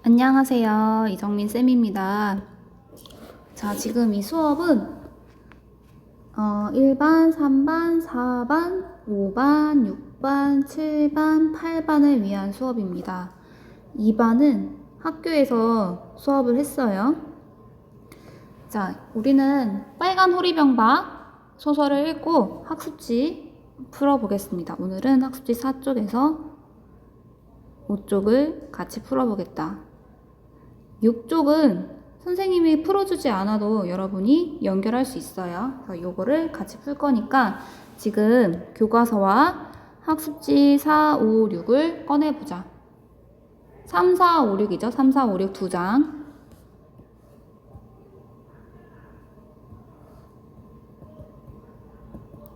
안녕하세요. 이정민 쌤입니다. 자, 지금 이 수업은 1반, 3반, 4반, 5반, 6반, 7반, 8반을 위한 수업입니다. 2반은 학교에서 수업을 했어요. 자, 우리는 빨간 호리병박 소설을 읽고 학습지 풀어보겠습니다. 오늘은 학습지 4쪽에서 5쪽을 같이 풀어보겠다. 6쪽은 선생님이 풀어주지 않아도 여러분이 연결할 수 있어요. 그래서 요거를 같이 풀 거니까 지금 교과서와 학습지 4, 5, 6을 꺼내보자. 3, 4, 5, 6이죠. 3, 4, 5, 6 두 장.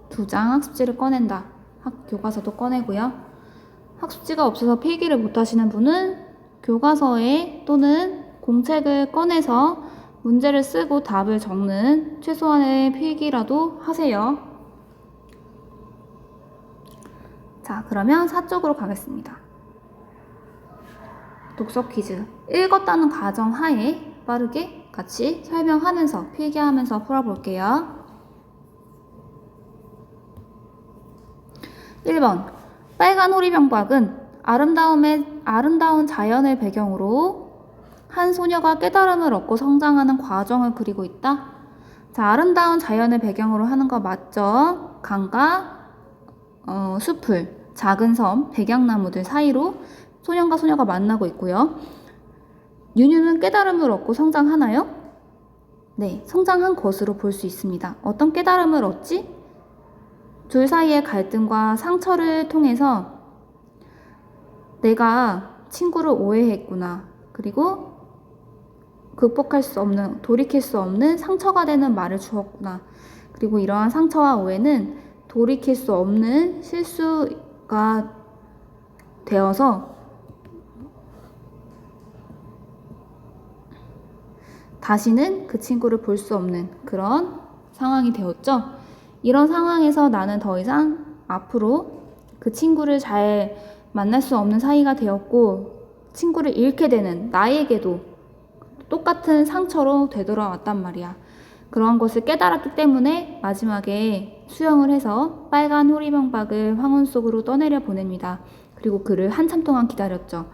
두 장 학습지를 꺼낸다. 교과서도 꺼내고요. 학습지가 없어서 필기를 못하시는 분은 교과서에 또는 공책을 꺼내서 문제를 쓰고 답을 적는 최소한의 필기라도 하세요. 자, 그러면 4쪽으로 가겠습니다. 독서 퀴즈. 읽었다는 가정하에 빠르게 같이 설명하면서 필기하면서 풀어볼게요. 1번. 빨간 호리병박은 아름다운 자연을 배경으로 한 소녀가 깨달음을 얻고 성장하는 과정을 그리고 있다. 자, 아름다운 자연을 배경으로 하는 거 맞죠? 강과 숲을, 작은 섬, 백양나무들 사이로 소년과 소녀가 만나고 있고요. 윤유는 깨달음을 얻고 성장하나요? 네, 성장한 것으로 볼 수 있습니다. 어떤 깨달음을 얻지? 둘 사이의 갈등과 상처를 통해서 내가 친구를 오해했구나. 그리고 돌이킬 수 없는 상처가 되는 말을 주었구나. 그리고 이러한 상처와 오해는 돌이킬 수 없는 실수가 되어서 다시는 그 친구를 볼 수 없는 그런 상황이 되었죠. 이런 상황에서 나는 더 이상 앞으로 그 친구를 잘 만날 수 없는 사이가 되었고 친구를 잃게 되는 나에게도 똑같은 상처로 되돌아왔단 말이야. 그러한 것을 깨달았기 때문에 마지막에 수영을 해서 빨간 호리병박을 황혼 속으로 떠내려 보냅니다. 그리고 그를 한참 동안 기다렸죠.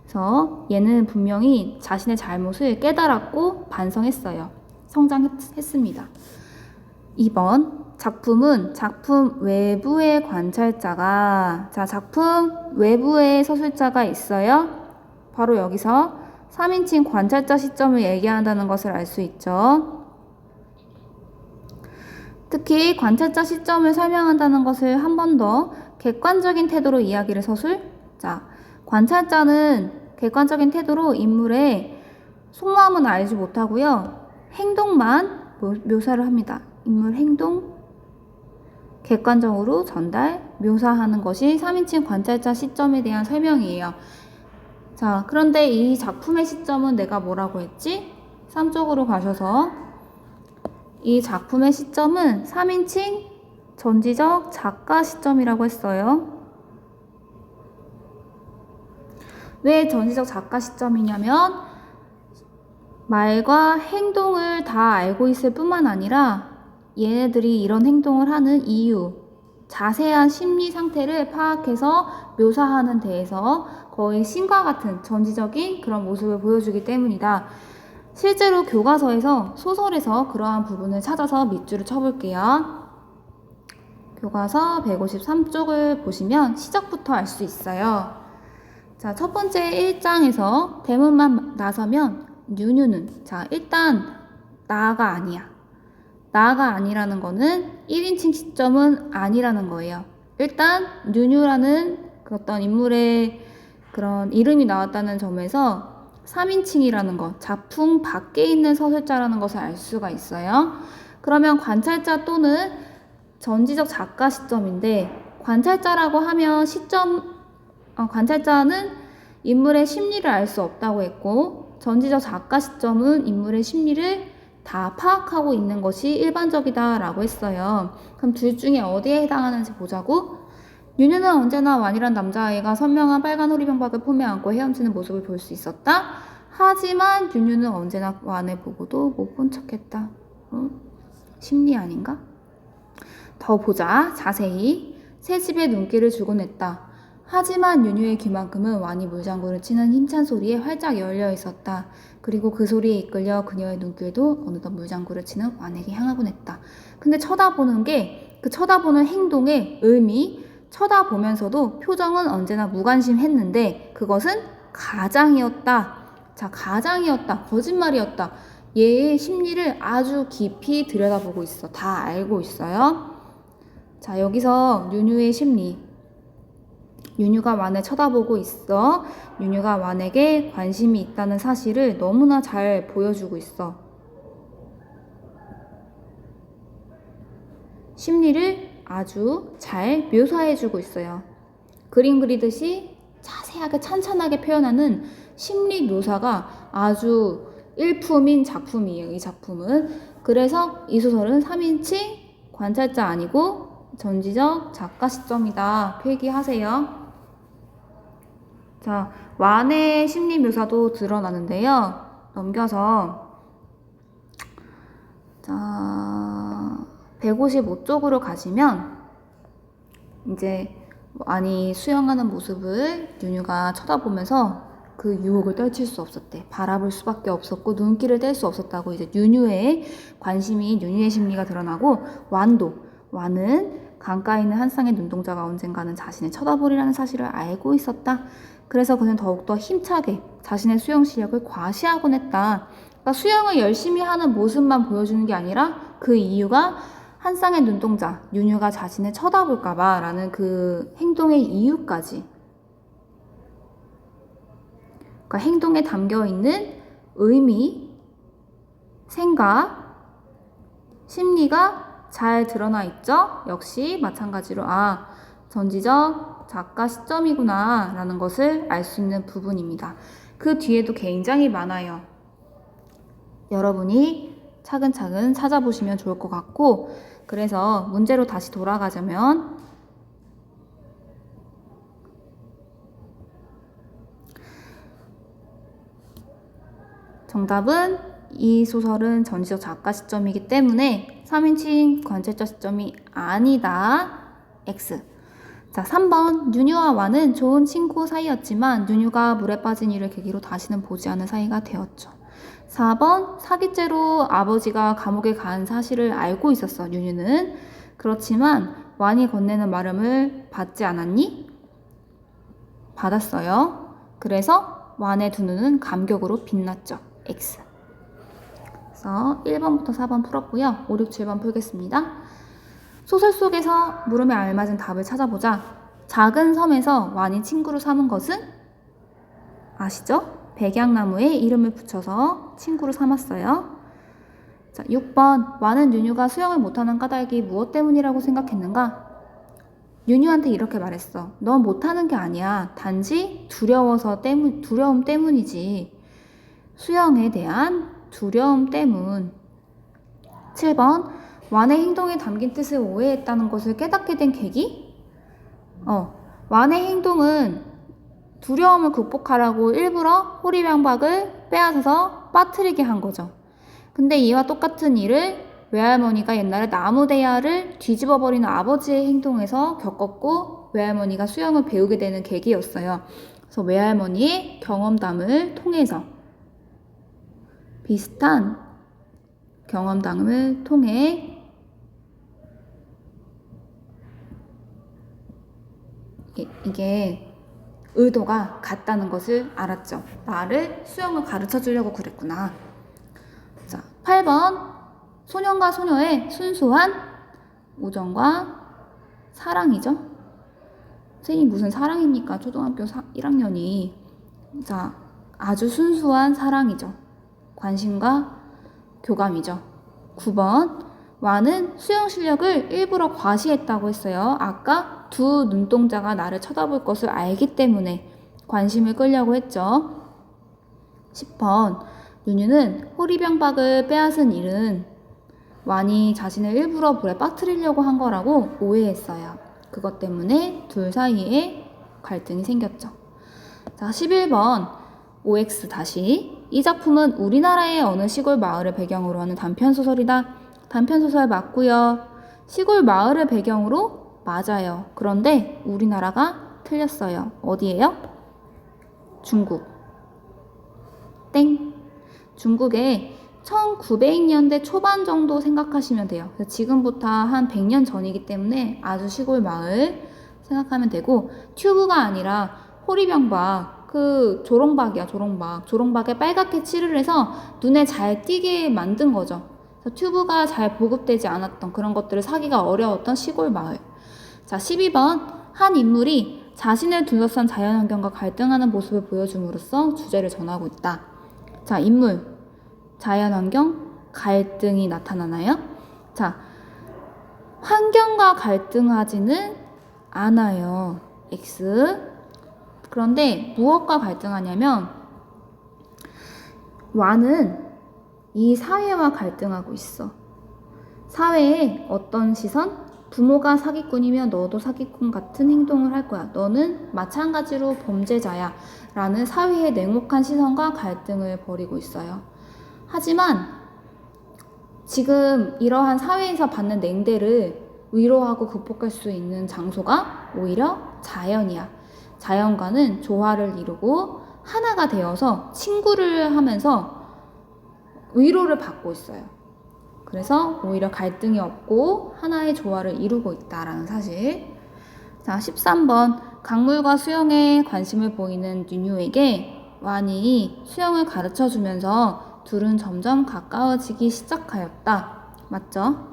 그래서 얘는 분명히 자신의 잘못을 깨달았고 반성했어요. 성장했습니다. 2번. 작품은 작품 외부의 관찰자가, 자, 작품 외부의 서술자가 있어요. 바로 여기서 3인칭 관찰자 시점을 얘기한다는 것을 알 수 있죠. 특히 관찰자 시점을 설명한다는 것을 한 번 더 객관적인 태도로 이야기를 서술. 자, 관찰자는 객관적인 태도로 인물의 속마음은 알지 못하고요. 행동만 묘사를 합니다. 인물 행동, 객관적으로 묘사하는 것이 3인칭 관찰자 시점에 대한 설명이에요. 자, 그런데 이 작품의 시점은 내가 뭐라고 했지? 3쪽으로 가셔서 이 작품의 시점은 3인칭 전지적 작가 시점이라고 했어요. 왜 전지적 작가 시점이냐면 말과 행동을 다 알고 있을 뿐만 아니라 얘네들이 이런 행동을 하는 이유, 자세한 심리 상태를 파악해서 묘사하는 데에서 거의 신과 같은 전지적인 그런 모습을 보여주기 때문이다. 실제로 교과서에서 소설에서 그러한 부분을 찾아서 밑줄을 쳐볼게요. 교과서 153쪽을 보시면 시작부터 알 수 있어요. 자, 첫 번째 1장에서 대문만 나서면 윤유는, 자, 일단 나가 아니야. 나가 아니라는 거는 1인칭 시점은 아니라는 거예요. 일단 윤유라는 어떤 인물의 그런 이름이 나왔다는 점에서 3인칭이라는 것, 작품 밖에 있는 서술자라는 것을 알 수가 있어요. 그러면 관찰자 또는 전지적 작가 시점인데 관찰자라고 하면 관찰자는 인물의 심리를 알 수 없다고 했고 전지적 작가 시점은 인물의 심리를 다 파악하고 있는 것이 일반적이다 라고 했어요. 그럼 둘 중에 어디에 해당하는지 보자고. 윤유는 언제나 완이란 남자아이가 선명한 빨간 호리병박을 품에 안고 헤엄치는 모습을 볼 수 있었다. 하지만 윤유는 언제나 완을 보고도 못 본 척했다. 심리 아닌가? 더 보자. 자세히. 새집에 눈길을 주곤 했다. 하지만 윤유의 귀만큼은 완이 물장구를 치는 힘찬 소리에 활짝 열려 있었다. 그리고 그 소리에 이끌려 그녀의 눈길도 어느덧 물장구를 치는 완에게 향하곤 했다. 근데 쳐다보는 게 그 쳐다보는 행동의 의미, 쳐다보면서도 표정은 언제나 무관심했는데 그것은 가장이었다. 자, 가장이었다. 거짓말이었다. 얘의 심리를 아주 깊이 들여다보고 있어. 다 알고 있어요. 자, 여기서 윤유의 심리. 윤유가 완을 쳐다보고 있어. 윤유가 완에게 관심이 있다는 사실을 너무나 잘 보여주고 있어. 심리를 아주 잘 묘사해주고 있어요. 그림 그리듯이 자세하게 찬찬하게 표현하는 심리 묘사가 아주 일품인 작품이에요. 이 작품은. 그래서 이 소설은 3인칭 관찰자 아니고 전지적 작가 시점이다. 필기하세요. 자, 완의 심리 묘사도 드러나는데요. 넘겨서 자, 155쪽으로 가시면 이제 완이 수영하는 모습을 윤유가 쳐다보면서 그 유혹을 떨칠 수 없었대. 바라볼 수밖에 없었고 눈길을 뗄 수 없었다고. 이제 윤유의 관심이 윤유의 심리가 드러나고 완은 강가에 있는 한 쌍의 눈동자가 언젠가는 자신을 쳐다보리라는 사실을 알고 있었다. 그래서 그는 더욱더 힘차게 자신의 수영 실력을 과시하곤 했다. 그러니까 수영을 열심히 하는 모습만 보여주는 게 아니라 그 이유가 한 쌍의 눈동자, 윤유가 자신을 쳐다볼까봐 라는 그 행동의 이유까지. 그러니까 행동에 담겨있는 의미, 생각, 심리가 잘 드러나 있죠? 역시 마찬가지로 전지적 작가 시점이구나 라는 것을 알 수 있는 부분입니다. 그 뒤에도 굉장히 많아요. 여러분이 차근차근 찾아보시면 좋을 것 같고, 그래서 문제로 다시 돌아가자면 정답은 이 소설은 전지적 작가 시점이기 때문에 3인칭 관찰자 시점이 아니다. X. 자, 3번. 윤유와 완은 좋은 친구 사이였지만 윤유가 물에 빠진 이를 계기로 다시는 보지 않은 사이가 되었죠. 4번. 사기죄로 아버지가 감옥에 간 사실을 알고 있었어, 윤유는. 그렇지만 완이 건네는 마름을 받지 않았니? 받았어요. 그래서 완의 두 눈은 감격으로 빛났죠. X. 그래서 1번부터 4번 풀었고요. 5, 6, 7번 풀겠습니다. 소설 속에서 물음에 알맞은 답을 찾아보자. 작은 섬에서 완이 친구로 삼은 것은? 아시죠? 백양나무에 이름을 붙여서 친구로 삼았어요. 자, 6번. 완은 윤유가 수영을 못하는 까닭이 무엇 때문이라고 생각했는가? 윤유한테 이렇게 말했어. 넌 못하는 게 아니야. 단지 두려움 때문이지. 수영에 대한 두려움 때문. 7번. 완의 행동에 담긴 뜻을 오해했다는 것을 깨닫게 된 계기? 완의 행동은 두려움을 극복하라고 일부러 호리병박을 빼앗아서 빠뜨리게 한 거죠. 근데 이와 똑같은 일을 외할머니가 옛날에 나무대야를 뒤집어버리는 아버지의 행동에서 겪었고 외할머니가 수영을 배우게 되는 계기였어요. 그래서 외할머니의 경험담을 통해서 비슷한 경험담을 통해 이게 의도가 같다는 것을 알았죠. 나를 수영을 가르쳐 주려고 그랬구나. 자, 8번. 소년과 소녀의 순수한 우정과 사랑이죠. 선생님 무슨 사랑입니까? 초등학교 1학년이. 자, 아주 순수한 사랑이죠. 관심과 교감이죠. 9번. 완은 수영 실력을 일부러 과시했다고 했어요. 아까 두 눈동자가 나를 쳐다볼 것을 알기 때문에 관심을 끌려고 했죠. 10번. 윤유는 호리병박을 빼앗은 일은 완이 자신을 일부러 물에 빠뜨리려고 한 거라고 오해했어요. 그것 때문에 둘 사이에 갈등이 생겼죠. 자, 11번. OX 다시. 이 작품은 우리나라의 어느 시골 마을을 배경으로 하는 단편소설이다. 단편소설 맞고요. 시골 마을을 배경으로 맞아요. 그런데 우리나라가 틀렸어요. 어디예요? 중국. 땡. 중국에 1900년대 초반 정도 생각하시면 돼요. 지금부터 한 100년 전이기 때문에 아주 시골 마을 생각하면 되고, 튜브가 아니라 호리병박, 그 조롱박이야, 조롱박. 조롱박에 빨갛게 칠을 해서 눈에 잘 띄게 만든 거죠. 그래서 튜브가 잘 보급되지 않았던 그런 것들을 사기가 어려웠던 시골 마을. 자, 12번. 한 인물이 자신을 둘러싼 자연환경과 갈등하는 모습을 보여줌으로써 주제를 전하고 있다. 자, 인물, 자연환경, 갈등이 나타나나요? 자, 환경과 갈등하지는 않아요. X. 그런데 무엇과 갈등하냐면 와는 이 사회와 갈등하고 있어. 사회에 어떤 시선? 부모가 사기꾼이면 너도 사기꾼 같은 행동을 할 거야. 너는 마찬가지로 범죄자야. 라는 사회의 냉혹한 시선과 갈등을 벌이고 있어요. 하지만 지금 이러한 사회에서 받는 냉대를 위로하고 극복할 수 있는 장소가 오히려 자연이야. 자연과는 조화를 이루고 하나가 되어서 친구를 하면서 위로를 받고 있어요. 그래서 오히려 갈등이 없고 하나의 조화를 이루고 있다라는 사실. 자, 13번. 강물과 수영에 관심을 보이는 뉴뉴에게 완이 수영을 가르쳐주면서 둘은 점점 가까워지기 시작하였다. 맞죠?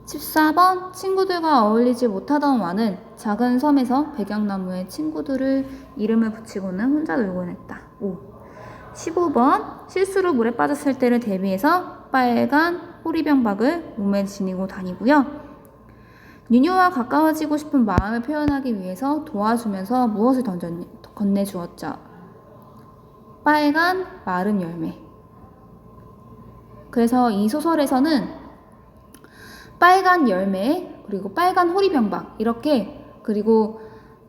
14번. 친구들과 어울리지 못하던 완은 작은 섬에서 백양나무에 친구들을 이름을 붙이고는 혼자 놀곤 했다. 5. 15번. 실수로 물에 빠졌을 때를 대비해서 빨간 호리병박을 몸에 지니고 다니고요. 뉴뉴와 가까워지고 싶은 마음을 표현하기 위해서 도와주면서 무엇을 건네주었죠? 빨간 마름 열매. 그래서 이 소설에서는 빨간 열매, 그리고 빨간 호리병박, 이렇게, 그리고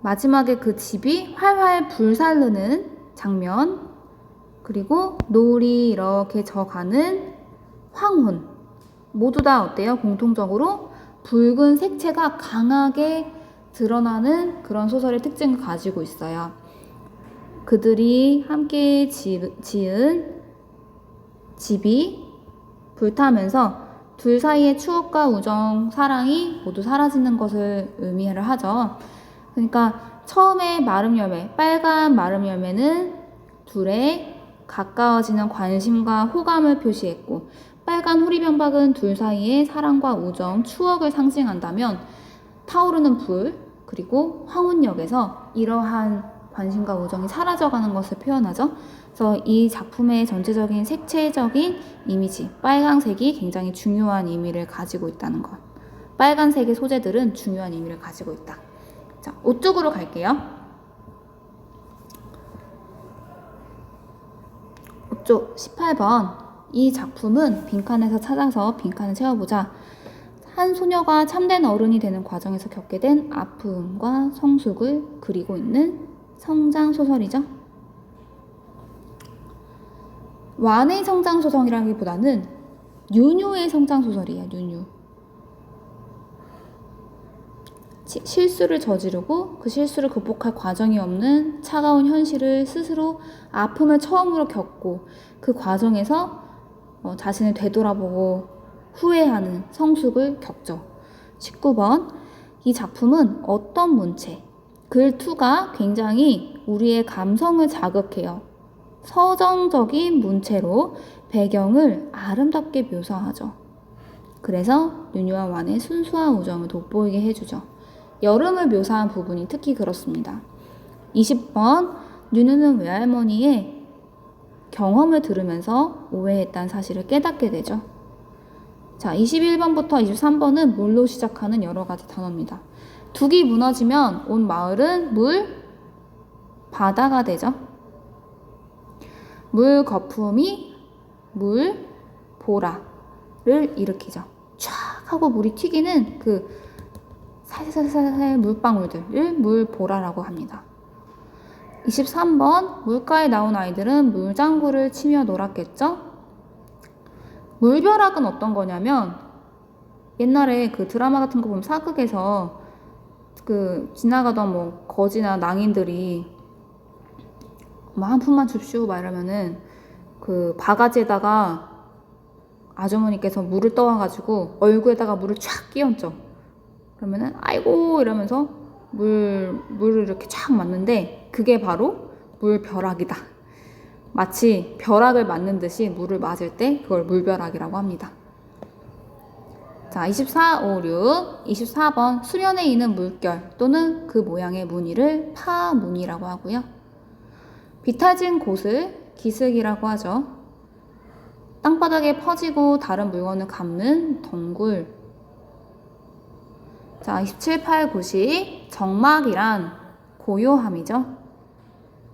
마지막에 그 집이 활활 불살르는 장면, 그리고 노을이 이렇게 져가는 황혼, 모두 다 어때요? 공통적으로 붉은 색채가 강하게 드러나는 그런 소설의 특징을 가지고 있어요. 그들이 함께 지은 집이 불타면서 둘 사이의 추억과 우정, 사랑이 모두 사라지는 것을 의미를 하죠. 그러니까 처음에 마름 열매, 빨간 마름 열매는 둘의 가까워지는 관심과 호감을 표시했고, 빨간 호리병박은 둘 사이의 사랑과 우정, 추억을 상징한다면, 타오르는 불, 그리고 황혼역에서 이러한 관심과 우정이 사라져가는 것을 표현하죠. 그래서 이 작품의 전체적인 색채적인 이미지, 빨강색이 굉장히 중요한 의미를 가지고 있다는 것. 빨간색의 소재들은 중요한 의미를 가지고 있다. 자, 5쪽으로 갈게요. 5쪽 18번. 이 작품은 빈칸에서 찾아서 빈칸을 채워보자. 한 소녀가 참된 어른이 되는 과정에서 겪게 된 아픔과 성숙을 그리고 있는 성장 소설이죠. 완의 성장 소설이라기보다는 뉴뉴의 성장 소설이에요. 뉴뉴. 실수를 저지르고 그 실수를 극복할 과정이 없는 차가운 현실을 스스로 아픔을 처음으로 겪고 그 과정에서 자신을 되돌아보고 후회하는 성숙을 겪죠. 19번. 이 작품은 어떤 문체? 글2가 굉장히 우리의 감성을 자극해요. 서정적인 문체로 배경을 아름답게 묘사하죠. 그래서 뉴뉴와 완의 순수한 우정을 돋보이게 해주죠. 여름을 묘사한 부분이 특히 그렇습니다. 20번. 뉴뉴는 외할머니의 경험을 들으면서 오해했다는 사실을 깨닫게 되죠. 자, 21번부터 23번은 물로 시작하는 여러 가지 단어입니다. 둑이 무너지면 온 마을은 바다가 되죠. 물 거품이 물 보라를 일으키죠. 촥 하고 물이 튀기는 그 살살살 물방울들을 물보라라고 합니다. 23번 물가에 나온 아이들은 물장구를 치며 놀았겠죠? 물벼락은 어떤 거냐면 옛날에 그 드라마 같은 거 보면 사극에서 그 지나가던 뭐 거지나 낭인들이 뭐 한 푼만 줍쇼 막 이러면은 그 바가지에다가 아주머니께서 물을 떠와가지고 얼굴에다가 물을 쫙 끼얹죠. 그러면은 아이고 이러면서 물을 이렇게 쫙 맞는데 그게 바로 물벼락이다. 마치 벼락을 맞는 듯이 물을 맞을 때 그걸 물벼락이라고 합니다. 자, 24, 5, 6, 24번 수면에 있는 물결 또는 그 모양의 무늬를 파무늬라고 하고요. 비탈진 곳을 기슭이라고 하죠. 땅바닥에 퍼지고 다른 물건을 감는 덩굴. 자, 27, 8, 9, 10 정막이란 고요함이죠.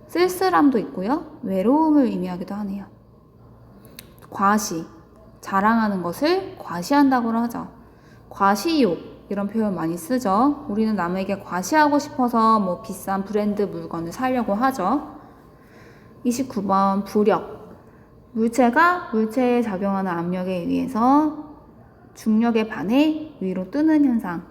쓸쓸함도 있고요. 외로움을 의미하기도 하네요. 과시, 자랑하는 것을 과시한다고 하죠. 과시욕 이런 표현 많이 쓰죠. 우리는 남에게 과시하고 싶어서 뭐 비싼 브랜드 물건을 사려고 하죠. 29번 부력, 물체가 물체에 작용하는 압력에 의해서 중력에 반해 위로 뜨는 현상.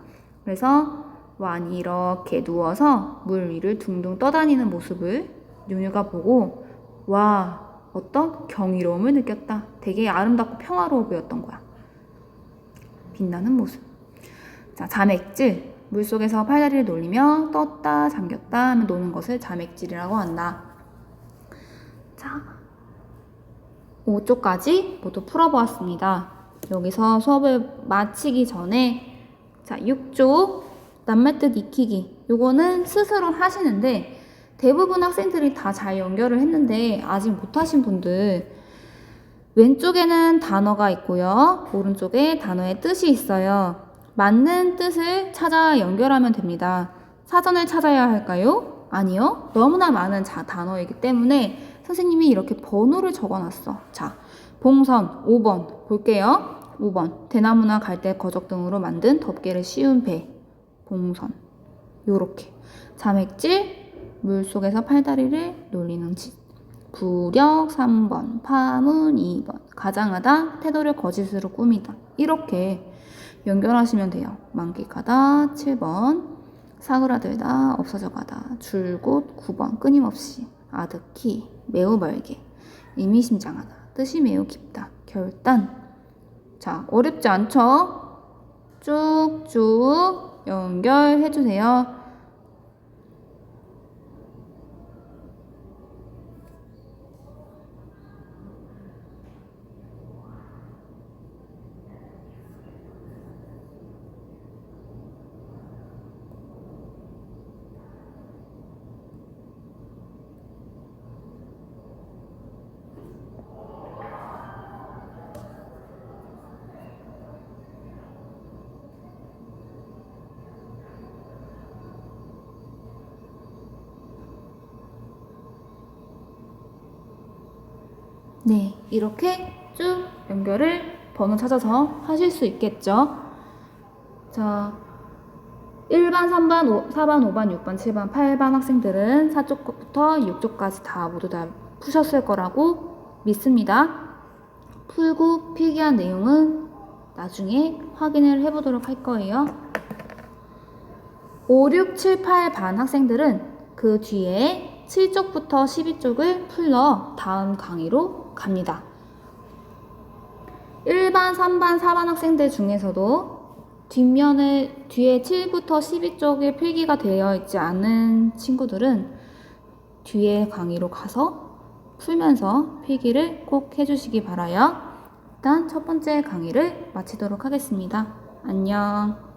그래서 완이 이렇게 누워서 물 위를 둥둥 떠다니는 모습을 뉴뉴가 보고 와, 어떤 경이로움을 느꼈다. 되게 아름답고 평화로워 보였던 거야. 빛나는 모습. 자, 자맥질. 물속에서 팔다리를 놀리며 떴다 잠겼다 하며 노는 것을 자맥질이라고 한다. 자, 5쪽까지 모두 풀어보았습니다. 여기서 수업을 마치기 전에 자, 6쪽 낱말뜻 익히기. 요거는 스스로 하시는데 대부분 학생들이 다 잘 연결을 했는데 아직 못하신 분들 왼쪽에는 단어가 있고요. 오른쪽에 단어의 뜻이 있어요. 맞는 뜻을 찾아 연결하면 됩니다. 사전을 찾아야 할까요? 아니요. 너무나 많은 단어이기 때문에 선생님이 이렇게 번호를 적어놨어. 자, 봉선 5번 볼게요. 5번 대나무나 갈대 거적 등으로 만든 덮개를 씌운 배. 봉선 요렇게. 자맥질 물속에서 팔다리를 놀리는 짓. 부력 3번, 파문 2번, 가장하다, 태도를 거짓으로 꾸미다. 이렇게 연결하시면 돼요. 만끽하다 7번, 사그라들다, 없어져가다, 줄곧 9번, 끊임없이, 아득히, 매우 멀게, 의미심장하다, 뜻이 매우 깊다, 결단. 자, 어렵지 않죠? 쭉쭉 연결해주세요. 네, 이렇게 쭉 연결을 번호 찾아서 하실 수 있겠죠. 자, 1반, 3반, 4반, 5반, 6반, 7반, 8반 학생들은 4쪽부터 6쪽까지 다 모두 다 푸셨을 거라고 믿습니다. 풀고 필기한 내용은 나중에 확인을 해보도록 할 거예요. 5, 6, 7, 8반 학생들은 그 뒤에 7쪽부터 12쪽을 풀러 다음 강의로 갑니다. 1반, 3반, 4반 학생들 중에서도 뒤에 7부터 12쪽에 필기가 되어 있지 않은 친구들은 뒤에 강의로 가서 풀면서 필기를 꼭 해주시기 바라요. 일단 첫 번째 강의를 마치도록 하겠습니다. 안녕.